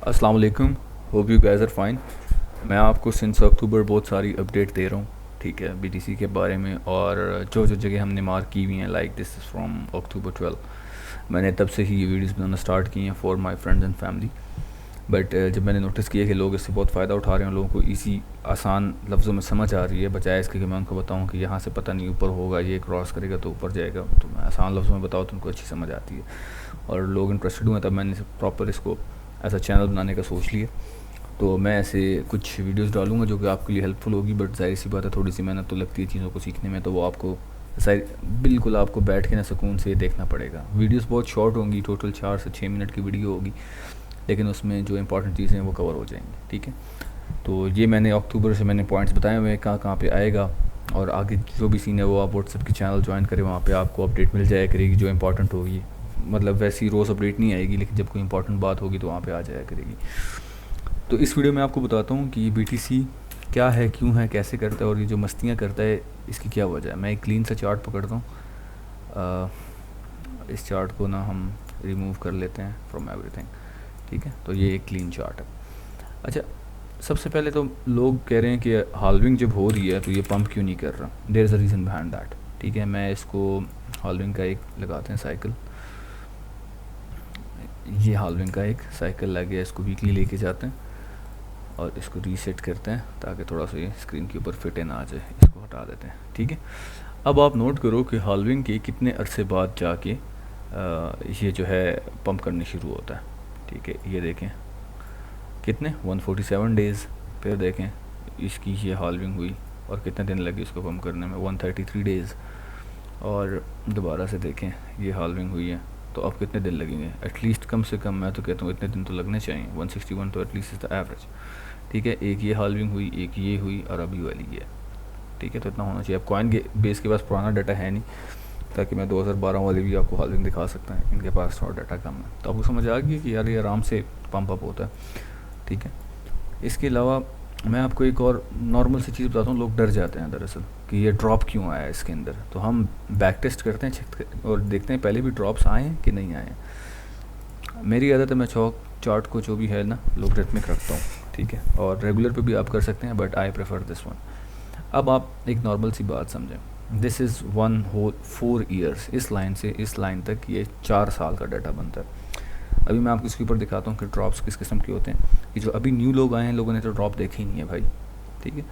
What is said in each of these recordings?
अस्सलाम वालेकुम। Hope you guys are fine. मैं आपको सिंस अक्टूबर बहुत सारी अपडेट दे रहा हूँ, ठीक है, बीटीसी के बारे में, और जो जो जगह हमने मार्क की हुई हैं, like this is from October 12। मैंने तब से ही ये वीडियोस बनाना स्टार्ट की हैं for my friends and family. But जब मैंने नोटिस किया कि लोग इससे बहुत फ़ायदा उठा रहे हैं, लोगों को इसी आसान लफ्ज़ों में समझ आ रही है, बजाय इसके कि मैं उनको बताऊँ कि यहाँ से पता नहीं ऊपर होगा, ये क्रॉस करेगा तो ऊपर जाएगा, तो मैं आसान लफ्ज़ों में बताऊँ तो उनको अच्छी समझ आती है और लोग इंटरेस्टेड हुए। तब मैंने प्रॉपर इसको ऐसा चैनल बनाने का सोच लिया। तो मैं ऐसे कुछ वीडियोस डालूंगा जो कि आपके लिए हेल्पफुल होगी, बट ज़ाहिर सी बात है थोड़ी सी मेहनत तो लगती है चीज़ों को सीखने में, तो वो आपको बिल्कुल आपको बैठ के ना सुकून से देखना पड़ेगा। वीडियोस बहुत शॉर्ट होंगी, टोटल 4 से 6 मिनट की वीडियो होगी, लेकिन उसमें जो इंपॉर्टेंट चीज़ें हैं वो कवर हो जाएंगी, ठीक है। तो ये मैंने अक्टूबर से मैंने पॉइंट्स बताए हुए हैं कहाँ कहाँ पे आएगा, और आगे जो भी सीन है वो आप व्हाट्सएप की चैनल ज्वाइन करें, वहाँ पे आपको अपडेट मिल जाया करेगी जो इंपॉर्टेंट होगी। मतलब वैसी रोज़ अपडेट नहीं आएगी, लेकिन जब कोई इंपॉर्टेंट बात होगी तो वहाँ पे आ जाया करेगी। तो इस वीडियो में आपको बताता हूँ कि ये बीटीसी क्या है, क्यों है, कैसे करता है, और ये जो मस्तियाँ करता है इसकी क्या वजह है। मैं एक क्लीन सा चार्ट पकड़ता हूँ। इस चार्ट को ना हम रिमूव कर लेते हैं फ्रॉम एवरीथिंग, ठीक है। तो ये एक क्लीन चार्ट है। अच्छा, सबसे पहले तो लोग कह रहे हैं कि हाल्विंग जब हो रही है तो ये पंप क्यों नहीं कर रहा। There is a reason behind that, ठीक है। मैं इसको हाल्विंग का एक लगाते हैं साइकिल, ये हाल्विंग का एक साइकिल लग गया, इसको वीकली लेके जाते हैं और इसको रीसेट करते हैं ताकि थोड़ा सा ये स्क्रीन के ऊपर फिट इन आ जाए। इसको हटा देते हैं, ठीक है। अब आप नोट करो कि हाल्विंग के कितने अरसे बाद जाके ये जो है पंप करने शुरू होता है, ठीक है। ये देखें कितने 147 डेज़, फिर देखें इसकी ये हाल्विंग हुई और कितने दिन लगे इसको पंप करने में, 133 डेज़। और दोबारा से देखें ये हाल्विंग हुई है तो अब कितने दिन लगेंगे, एटलीस्ट कम से कम मैं तो कहता हूँ इतने दिन तो लगने चाहिए, 161 तो एटलीस्ट इज़ द एवरेज, ठीक है। एक ये हाल्विंग हुई, एक ये हुई, और अभी वाली ये, ठीक है। तो इतना होना चाहिए। अब कॉइन बेस के पास पुराना डाटा है नहीं, ताकि मैं 2012 वाली भी आपको हाल्विंग दिखा सकता है, इनके पास थोड़ा डाटा कम है। तो आपको समझ आ गया कि यार ये आराम से पंप अप होता है, ठीक है। इसके अलावा मैं आपको एक और नॉर्मल सी चीज़ बताता हूँ। लोग डर जाते हैं दरअसल कि ये ड्रॉप क्यों आया इसके अंदर, तो हम बैक टेस्ट करते हैं, चेक और देखते हैं पहले भी ड्रॉप्स आए हैं कि नहीं आए हैं। मेरी आदत है मैं चौक चार्ट को जो भी है ना लोगरिथमिक रखता हूँ, ठीक है, और रेगुलर पे भी आप कर सकते हैं, but I prefer this one. अब आप एक नॉर्मल सी बात समझें, this is one whole 4 years, इस लाइन से इस लाइन तक ये 4 साल का डाटा बनता है। अभी मैं आपको इसके ऊपर दिखाता हूँ कि ड्रॉप्स किस किस्म के होते हैं। कि जो अभी न्यू लोग आए हैं, लोगों ने तो ड्रॉप देखे ही नहीं है भाई, ठीक है।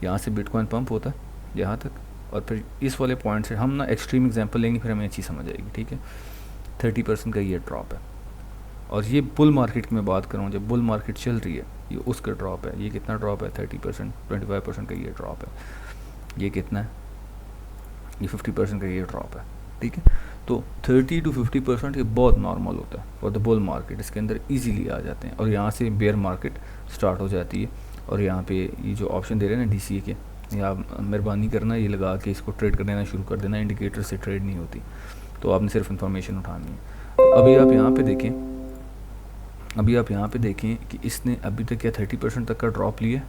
यहाँ से बिटकॉइन पंप होता है यहाँ तक, और फिर इस वाले पॉइंट से हम ना एक्सट्रीम एग्जांपल लेंगे, फिर हमें अच्छी समझ आएगी, ठीक है। 30% का ये ड्रॉप है, और ये बुल मार्केट की मैं बात कर रहा हूँ, जब बुल मार्केट चल रही है ये उसका ड्रॉप है। ये कितना ड्रॉप है, 30%, 25% का ये ड्रॉप है। ये कितना है, ये 50% का ये ड्रॉप है, ठीक है। तो 30 to 50% ये बहुत नॉर्मल होता है फॉर द बुल मार्केट, इसके अंदर इजीली आ जाते हैं। और यहाँ से बेयर मार्केट स्टार्ट हो जाती है, और यहाँ पे ये जो ऑप्शन दे रहे हैं ना DCA के, या मेहरबानी करना ये लगा के इसको ट्रेड कर देना शुरू कर देना, इंडिकेटर से ट्रेड नहीं होती, तो आपने सिर्फ इन्फॉर्मेशन उठानी है। तो अभी आप यहाँ पे देखें, अभी आप यहाँ पे देखें कि इसने अभी तक क्या 30% तक का ड्रॉप लिया।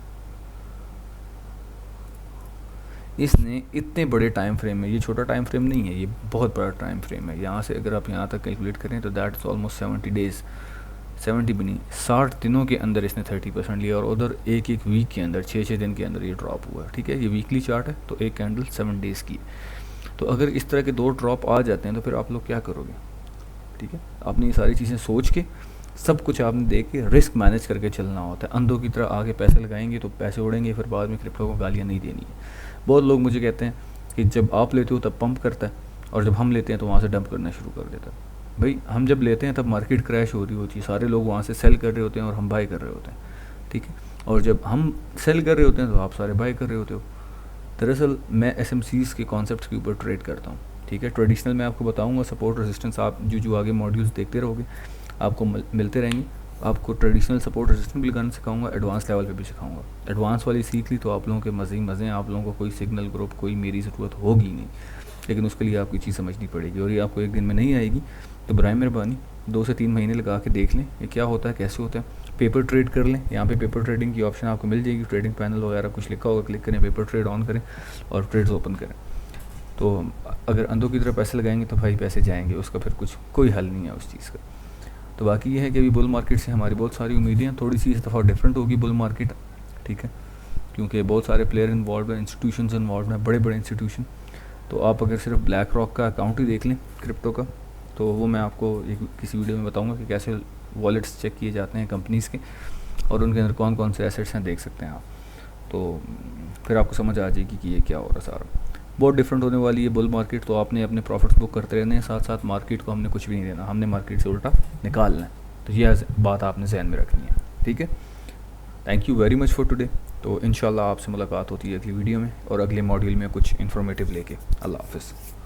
इसने इतने बड़े टाइम फ्रेम में, ये छोटा टाइम फ्रेम नहीं है, ये बहुत बड़ा टाइम फ्रेम है। यहाँ से अगर आप यहाँ तक कैलकुलेट करें तो दैट इज़ ऑलमोस्ट 70 डेज़, 70 भी नहीं, 60 दिनों के अंदर इसने 30% लिया, और उधर एक एक वीक के अंदर 6-6 दिन के अंदर ये ड्रॉप हुआ, ठीक है। ये वीकली चार्ट है, तो एक कैंडल 7 डेज़ की। तो अगर इस तरह के 2 ड्रॉप आ जाते हैं तो फिर आप लोग क्या करोगे, ठीक है। आपने ये सारी चीज़ें सोच के, सब कुछ आपने देख के रिस्क मैनेज करके चलना होता है। अंधों की तरह आगे पैसे लगाएंगे तो पैसे उड़ेंगे, फिर बाद में क्रिप्टो को गालियाँ नहीं देनी है। बहुत लोग मुझे कहते हैं कि जब आप लेते हो तब पंप करता है, और जब हम लेते हैं तो वहाँ से डंप करना शुरू कर देता है। भाई हम जब लेते हैं तब मार्केट क्रैश हो रही होती है, सारे लोग वहाँ से सेल कर रहे होते हैं और हम बाई कर रहे होते हैं, ठीक है। और जब हम सेल कर रहे होते हैं तो आप सारे बाई कर रहे होते हो। दरअसल मैं SMCs के कॉन्सेप्ट के ऊपर ट्रेड करता हूँ, ठीक है। ट्रेडिशनल मैं आपको बताऊँगा, सपोर्ट रेजिस्टेंस आप जो आगे मॉड्यूल्स देखते रहोगे आपको मिलते रहेंगे। आपको ट्रेडिशनल सपोर्ट रेजिस्टेंस भी लगाना सिखाऊंगा, एडवांस लेवल पे भी सिखाऊंगा। एडवांस वाली सीख ली तो आप लोगों के मज़े ही मज़े हैं, आप लोगों को कोई सिग्नल ग्रुप, कोई मेरी ज़रूरत होगी नहीं, लेकिन उसके लिए आपको चीज़ समझनी पड़ेगी, और ये आपको एक दिन में नहीं आएगी। तो बराए मेहरबानी 2 से 3 महीने लगा के देख लें ये क्या होता है, कैसे होता है। पेपर ट्रेड कर लें, यहाँ पे पेपर ट्रेडिंग की ऑप्शन आपको मिल जाएगी, ट्रेडिंग पैनल वगैरह कुछ लिखा होगा, क्लिक करें, पेपर ट्रेड ऑन करें और ट्रेड्स ओपन करें। तो अगर अंधों की तरह पैसे लगाएंगे तो भाई पैसे जाएंगे, उसका फिर कुछ कोई हल नहीं है उस चीज़ का। तो बाकी ये है कि अभी बुल मार्केट से हमारी बहुत सारी उम्मीदें हैं, थोड़ी सी इस दफ़ा डिफरेंट होगी बुल मार्केट, ठीक है, क्योंकि बहुत सारे प्लेयर इन्वॉल्व हैं, इंस्टीट्यूशंस इन्वॉल्व हैं, बड़े बड़े इंस्टीट्यूशन। तो आप अगर सिर्फ ब्लैक रॉक का अकाउंट ही देख लें क्रिप्टो का, तो वो मैं आपको एक किसी वीडियो में बताऊंगा कि कैसे वॉलेट्स चेक किए जाते हैं कंपनीज़ के और उनके अंदर कौन कौन से एसेट्स हैं, देख सकते हैं आप। तो फिर आपको समझ आ जाएगी कि ये क्या हो रहा है सारा। बहुत डिफरेंट होने वाली है बुल मार्केट, तो आपने अपने प्रॉफिट्स बुक करते रहने हैं, साथ साथ मार्केट को हमने कुछ भी नहीं देना, हमने मार्केट से उल्टा निकालना है। तो ये बात आपने ज़हन में रखनी है, ठीक है। Thank you very much for today. तो इंशाल्लाह आपसे मुलाकात होती है अगली वीडियो में और अगले मॉड्यूल में कुछ इन्फॉर्मेटिव लेके। अल्लाह हाफ़िज़।